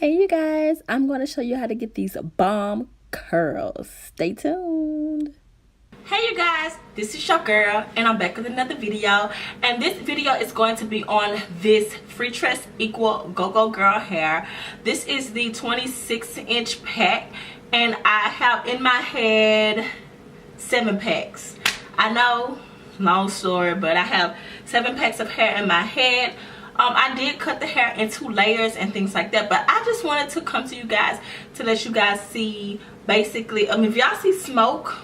Hey you guys, I'm going to show you how to get these bomb curls. Stay tuned. Hey you guys, this is your girl and I'm back with another video, and this video is going to be on this FREETRESSEQUAL Gogo Girl hair. This is the 26-inch pack and I have in my head 7 packs. I know, long story, but I have 7 packs of hair in my head. I did cut the hair in 2 layers and things like that, but I just wanted to come to you guys to let you guys see basically, if y'all see smoke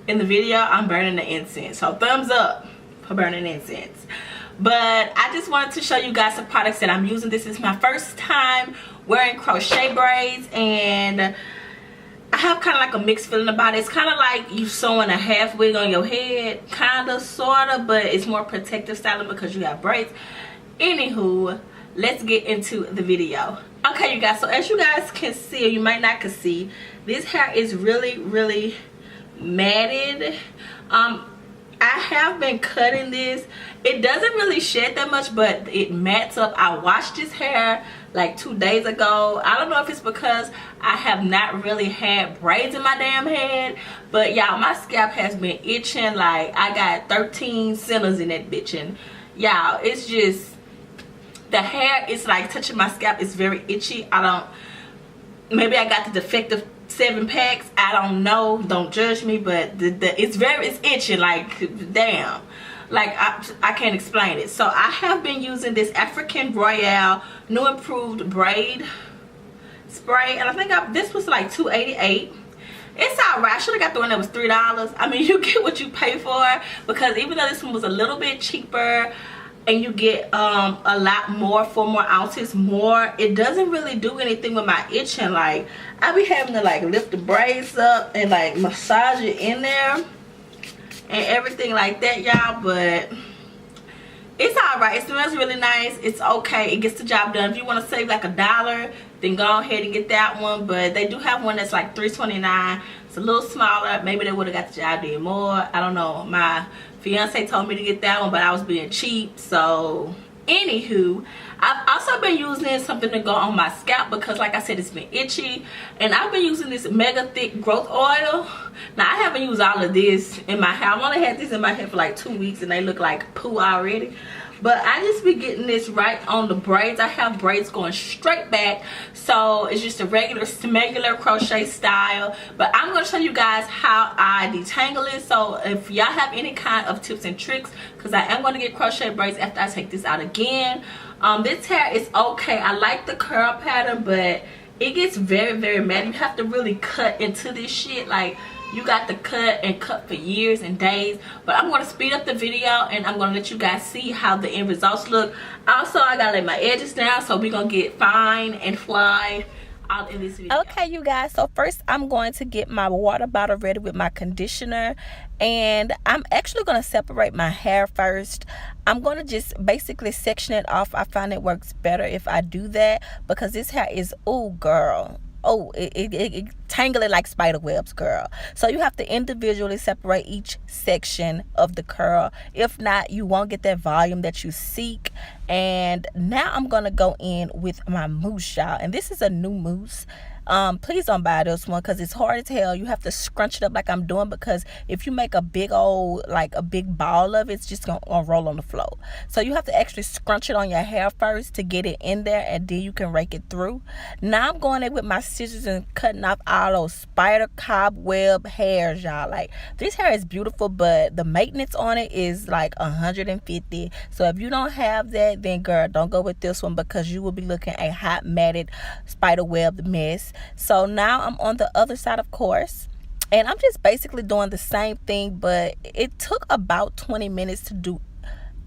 in the video, I'm burning the incense, so thumbs up for burning incense. But I just wanted to show you guys the products that I'm using. This is my first time wearing crochet braids, and I have kind of like a mixed feeling about it. It's kind of like you sewing a half wig on your head, kind of, sort of, but it's more protective styling because you have braids. Anywho, let's get into the video. Okay you guys, so as you guys can see, or you might not can see, this hair is really matted. I have been cutting this. It doesn't really shed that much, but it mats up. I washed this hair like 2 days ago. I don't know if it's because I have not really had braids in my damn head, but y'all, my scalp has been itching. Like I got 13 centers in that bitch, and y'all, it's just, the hair is like touching my scalp. It's very itchy. Maybe I got the defective 7 packs, I don't know, don't judge me, but it's itching, like damn, like I can't explain it. So I have been using this African Royale new improved braid spray, and I think this was like $2.88. It's alright. I should have got the one that was $3. I mean, you get what you pay for, because even though this one was a little bit cheaper and you get a lot more, 4 more ounces more, it doesn't really do anything with my itching. Like I be having to like lift the braids up and like massage it in there and everything like that, y'all. But it's alright. It smells really nice. It's okay. It gets the job done. If you want to save like $1, then go ahead and get that one. But they do have one that's like $3.29. It's a little smaller. Maybe they would have got the job done more. I don't know. My fiance told me to get that one, but I was being cheap. So anywho, I've also been using something to go on my scalp because, like I said, it's been itchy, and I've been using this mega thick growth oil. Now I haven't used all of this in my hair. I've only had this in my hair for like 2 weeks and they look like poo already. But I just be getting this right on the braids. I have braids going straight back, so it's just a regular crochet style. But I'm going to show you guys how I detangle it. So if y'all have any kind of tips and tricks, because I am going to get crochet braids after I take this out again. This hair is okay. I like the curl pattern, but it gets very mad. You have to really cut into this shit. Like, you got to cut and cut for years and days. But I'm going to speed up the video and I'm going to let you guys see how the end results look. Also, I got to lay my edges down, so we're going to get fine and fly out in this video. Okay you guys, so first I'm going to get my water bottle ready with my conditioner, and I'm actually going to separate my hair first. I'm going to just basically section it off. I find it works better if I do that, because this hair is, oh girl, oh, it tangle it like spider webs, girl. So you have to individually separate each section of the curl. If not, you won't get that volume that you seek. And now I'm gonna go in with my mousse, y'all, and this is a new mousse. Please don't buy this one because it's hard as hell. You have to scrunch it up like I'm doing, because if you make a big old, like a big ball of it, it's just gonna roll on the floor. So you have to actually scrunch it on your hair first to get it in there, and then you can rake it through. Now I'm going in with my scissors and cutting off all those spider cobweb hairs, y'all. Like, this hair is beautiful, but the maintenance on it is like 150. So if you don't have that, then girl, don't go with this one, because you will be looking a hot matted spider web mess. So now I'm on the other side, of course, and I'm just basically doing the same thing, but it took about 20 minutes to do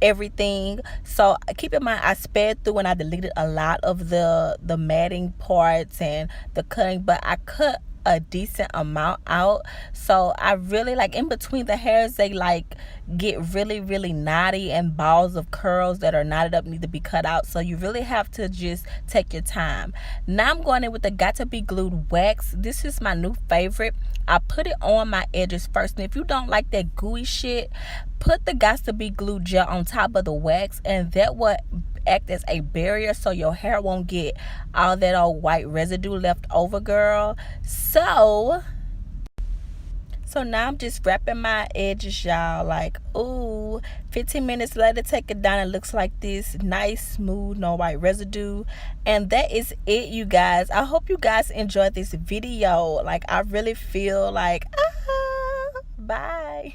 everything. So keep in mind, I sped through and I deleted a lot of the matting parts and the cutting, but I cut a decent amount out. So I really, like, in between the hairs, they like get really knotty, and balls of curls that are knotted up need to be cut out. So you really have to just take your time. Now I'm going in with the Got to Be Glued wax. This is my new favorite. I put it on my edges first, and if you don't like that gooey shit, put the Got to Be Glued gel on top of the wax, and that will act as a barrier so your hair won't get all that old white residue left over, girl. So now I'm just wrapping my edges, y'all. Like, ooh, 15 minutes later, take it down. It looks like this. Nice, smooth, no white residue. And that is it, you guys. I hope you guys enjoyed this video. Like, I really feel like, bye.